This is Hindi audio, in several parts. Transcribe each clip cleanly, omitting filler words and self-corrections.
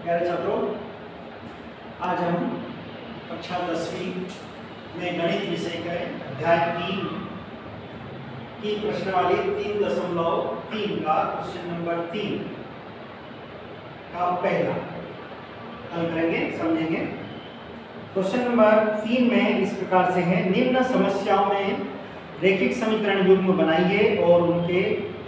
प्यारे छात्रों, आज हम कक्षा 10वीं में गणित विषय के अध्याय 3 की प्रश्नावली 3.3 का क्वेश्चन नंबर 3 का पहला हल करेंगे, समझेंगे। क्वेश्चन नंबर 3 में इस प्रकार से है, निम्न समस्याओं में रैखिक समीकरण युग्म बनाइए और उनके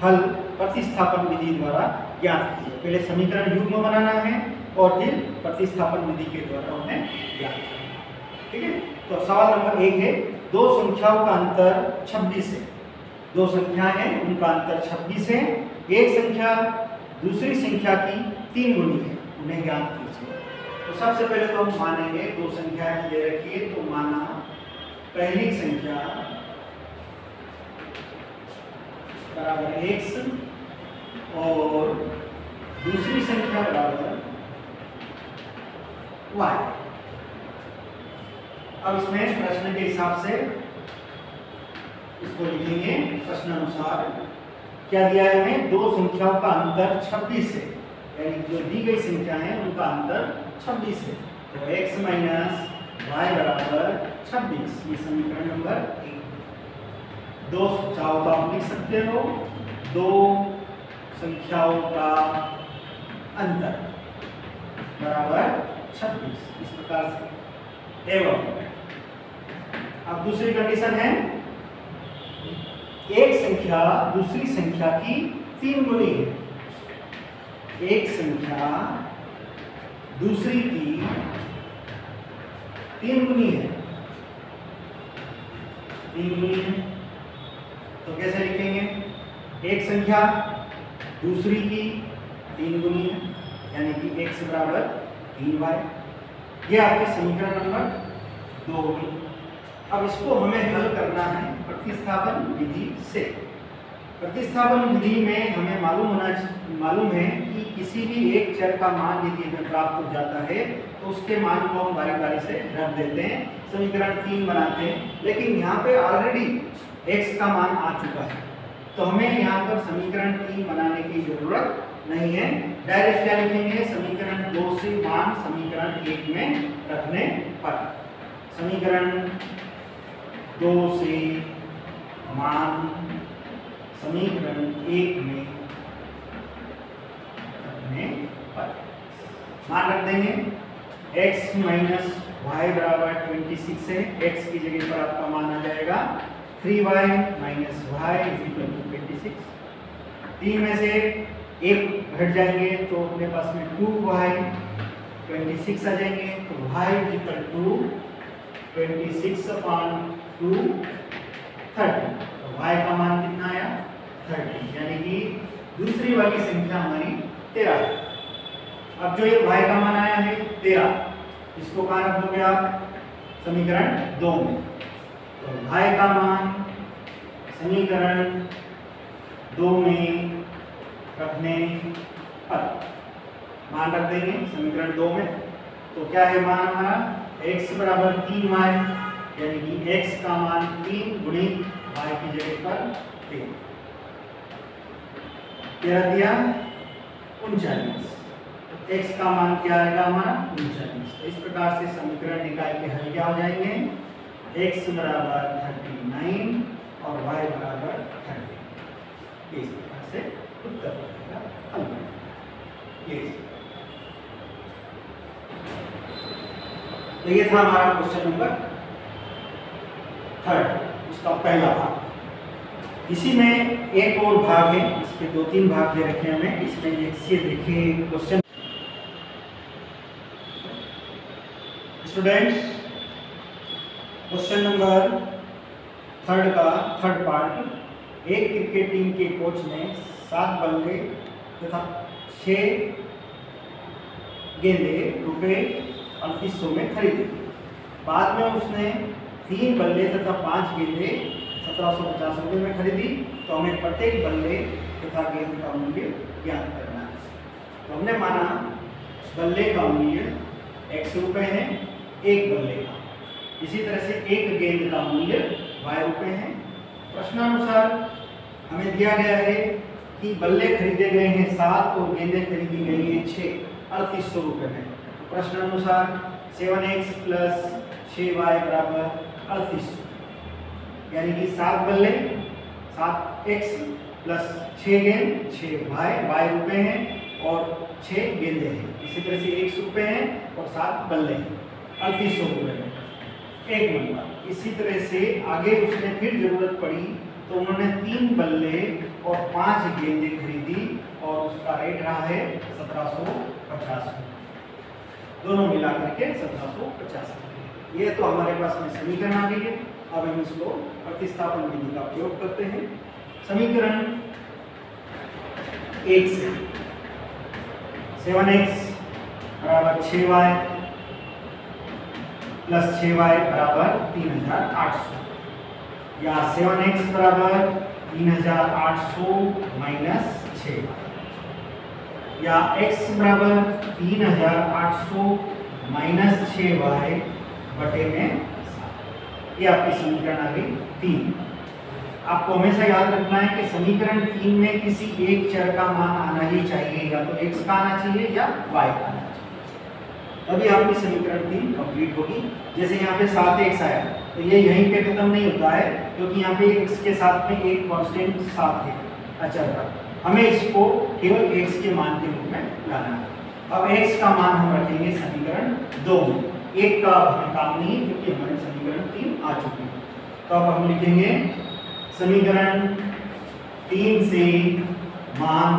हल प्रतिस्थापन विधि द्वारा ज्ञात कीजिए। पहले समीकरण युग्म बनाना है और फिर प्रतिस्थापन विधि के द्वारा उन्हें ज्ञात करना है। ठीक है, तो सवाल नंबर 1 है, दो संख्याओं का अंतर 26 है। दो संख्या है, उनका अंतर 26 है। एक संख्या दूसरी संख्या की 3 गुनी है, उन्हें ज्ञात कीजिए। तो सबसे पहले तो हम मानेंगे, दो संख्या दे रखी है तो माना पहली संख्या बराबर x और दूसरी संख्या बराबर y। अब इसमें प्रश्न के हिसाब से इसको लिखेंगे। प्रश्न अनुसार क्या दिया है हमें, दो संख्याओं का अंतर 26 है, यानी जो दी गई संख्या है उनका अंतर 26 है। तो x माइनस y बराबर 26, ये समीकरण नंबर 1। दो संख्याओं का आप लिख सकते हो, दो संख्याओं का अंतर बराबर 26, इस प्रकार से। एवं अब दूसरी कंडीशन है, एक संख्या दूसरी संख्या की 3 गुनी है। एक संख्या दूसरी की 3 गुनी है, 3 गुनी है। तो कैसे लिखेंगे, एक संख्या दूसरी की 3 गुनी है, यानी कि x बराबर 3y। ये आपके समीकरण नंबर 2 होगी। अब इसको हमें हल करना है प्रतिस्थापन विधि से। प्रतिस्थापन विधि में हमें मालूम है कि किसी भी एक चर का मान यदि हमें प्राप्त हो जाता है तो उसके मान को हम बारी बारी से रख देते हैं, समीकरण 3 बनाते हैं। लेकिन यहाँ पे ऑलरेडी x का मान आ चुका है, तो हमें यहाँ पर समीकरण 3 बनाने की जरूरत नहीं है। डायरेक्ट क्या लिखेंगे, समीकरण 2 से मान समीकरण 1 में रखने पर। समीकरण 2 से मान समीकरण 1 में रखने पर मान रख देंगे। x माइनस y बराबर 26 है, x की जगह पर आपका मान आ जाएगा 3y minus y equal to 26। 3 में से 1 घट जाएंगे तो अपने पास में 2y 26 आ जाएंगे, तो y इक्वल टू 26/2 30। तो y का मान कितना आया, 30, यानी कि दूसरी वाली संख्या हमारी 13 है। अब जो ये y का मान आया है 13, इसको कहाँ रख दोगे आप, समीकरण 2 में। तो y का मान समीकरण 2 में रखने पर मान रख देंगे समीकरण 2 में। तो क्या है मान हमारा, x बराबर 3y, यानी कि x का मान 3 गुणित y की जगह पर 3 दिया 39। x का मान क्या आएगा हमारा 39। तो इस प्रकार से समीकरण निकाल के हल क्या हो जाएंगे, x बराबर 39 और y बराबर 30। इस प्रकार से उत्तर बनेगा हल। तो ये था हमारा क्वेश्चन नंबर 3, उसका पहला भाग। इसी में एक और भाग है, इसके 2-3 भाग दे रखे हैं हमें। इसमें एक से देखिए क्वेश्चन। स्टूडेंट्स, क्वेश्चन नंबर 3 का थर्ड पार्ट। एक क्रिकेट टीम के कोच ने 7 बल्ले तथा 6 गेंदे रुपए 3800 में खरीदे। बाद में उसने 3 बल्ले तथा 5 गेंदे 1750 रुपये में खरीदी। तो हमें प्रत्येक बल्ले तथा गेंद का मूल्य ज्ञात करना है। तो हमने माना बल्ले का मूल्य x रुपये है, एक बल्ले का। इसी तरह से एक गेंद का मूल्य y रुपये है। प्रश्नानुसार हमें दिया गया है कि बल्ले खरीदे गए हैं 7 और गेंदें खरीदी गई हैं 6, 3800 रुपये में। तो प्रश्न अनुसार 7x प्लस 6y बराबर 3800, यानी कि 7 बल्ले 7x प्लस 6 गेंद 6y, y रुपए हैं और 6 गेंदे हैं। इसी तरह से 1 रुपये हैं और 7 बल्ले हैं, 3800 रुपये में। एक नंबर। इसी तरह से आगे उसने फिर जरूरत पड़ी तो उन्होंने 3 बल्ले और 5 गेंदें खरीदी और उसका रेट रहा है 1750, दोनों मिला करके 1750। ये तो हमारे पास में समीकरण आ गई है। अब हम इसको प्रतिस्थापन विधि का प्रयोग करते हैं। समीकरण 1 से 7x बराबर 6y प्लस 6y बराबर 3800, या 7x बराबर 3800 माइनस 6y, या x बराबर 3800 माइनस 6y बटे में 7। ये आपकी समीकरण आ गई 3। आपको हमेशा याद रखना है कि समीकरण 3 में किसी एक चर का मान आना ही चाहिए, या तो x का आना चाहिए या y का आना चाहिए, तभी आपकी समीकरण 3 कंप्लीट होगी। जैसे यहाँ पे 7x आया तो ये यहीं पे खत्म नहीं होता है, क्योंकि यहाँ पे x के साथ में एक कांस्टेंट 7 है अचर का, हमें इसको केवल x के मान के रूप में लाना है। अब x का मान हम रखेंगे समीकरण 2 में, 1 का हमें काम नहीं है क्योंकि हमारे समीकरण 3 आ चुके हैं। तो अब हम लिखेंगे समीकरण 3 से मान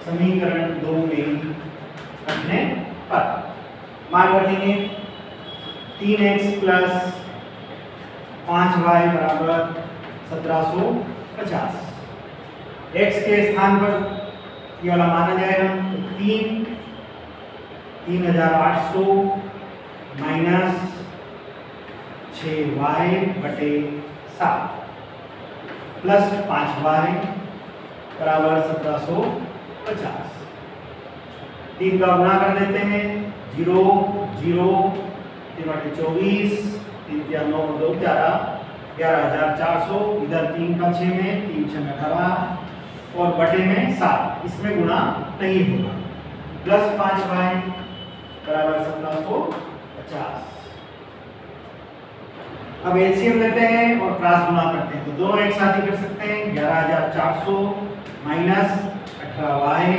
समीकरण 2 में रखने पर मान रखेंगे 3x प्लस 5y बराबर 1750। x के स्थान पर ये वाला माना जाएगा तो 3800 माइनस 6y बटे 7 प्लस 5y बराबर 1750। 3 का गुणा कर देते हैं, 0 0 3 बटे 24, 3 या 9 2 11, 11400, इधर 3 का 6 में 3 6 18 और बटे में 7, इसमें गुणा नहीं होगा, प्लस 5y बराबर 1750। अब एलसीएम लेते हैं और क्रॉस गुणा करते हैं तो दोनों एक साथ ही कर सकते हैं। 11400 माइनस 18y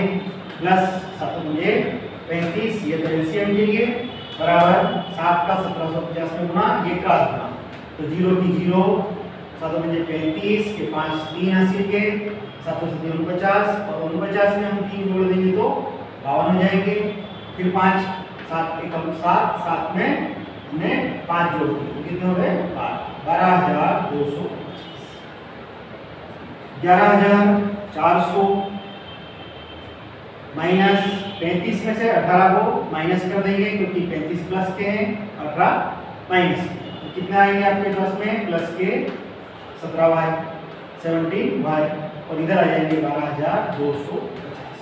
प्लस 7 ये तो एलसीएम के लिए बराबर 7 का 1750 में गुणा, ये क्रॉस गुणा तो 0 की 0, 7 35 के 5 3 हासिल के 7 49 और 49 में हम 3 जोड़ देंगे तो 52 हो जाएंगे। फिर 5 7 एकम 7 7 में हमने 5 जोड़ दिए तो कितने हो गए 12250। 11400 माइनस 35 में से 18 को माइनस कर देंगे क्योंकि 35 प्लस के हैं, 18 माइनस के, तो कितना आएंगे आपके पास में प्लस के 17y 17y और इधर आ जाएंगे 12250।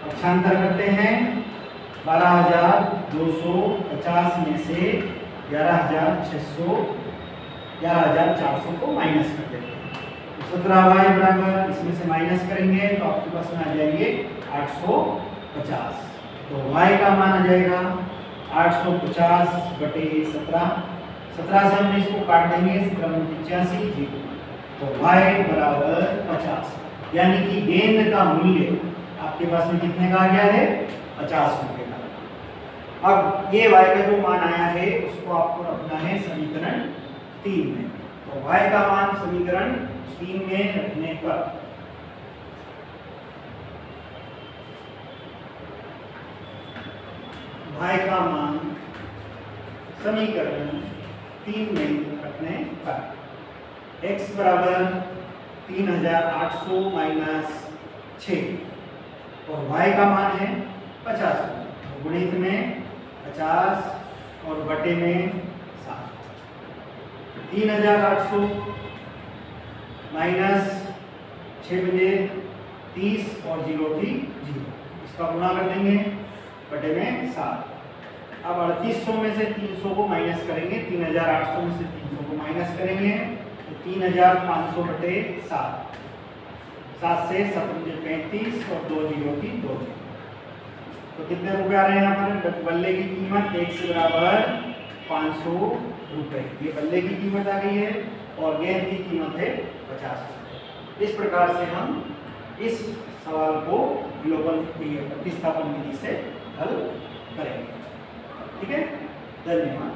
अब छांतर करते हैं, 12250 में से 11600 11400 को माइनस कर देंगे तो 17y बराबर इसमें से माइनस करेंगे तो आपके पास में आ जाएंगे 850। तो y का मान आ जाएगा 850 बटे 17, 17 से हम इसको काट देंगे 17 85 जीरो, तो y बराबर 50, यानी कि गेंद का मूल्य आपके पास में कितने का आ गया है 50 रुपए का। अब ये y का जो मान आया है उसको आपको रखना है समीकरण 3 में, तो y का मान समीकरण 3 में रखने पर y का मान समीकरण 3 में रखने पर x बराबर 3800 माइनस 6 और y का मान है 50, गुणित में 50 और बटे में 7, 3800 माइनस 6 बजे 30 और 0 थी 0, इसका गुणा कर देंगे बटे में 7। अब 3800 में से 300 को माइनस करेंगे, 3800 में से 300 को माइनस करेंगे तो 3500 बटे 7, 7 से 7 35 और 2 जीरो की 2 जीरो। तो कितने रुपए आ रहे हैं यहाँ पर? बल्ले की कीमत 1 से बराबर 500 रुपए। ये बल्ले की कीमत आ गई है और गेंद की कीमत है 50 रुपए। इस प्रकार से हम इस सवाल को ग्लोबल प्रतिस्थापन विधि से हल करेंगे। ठीक है, धन्यवाद।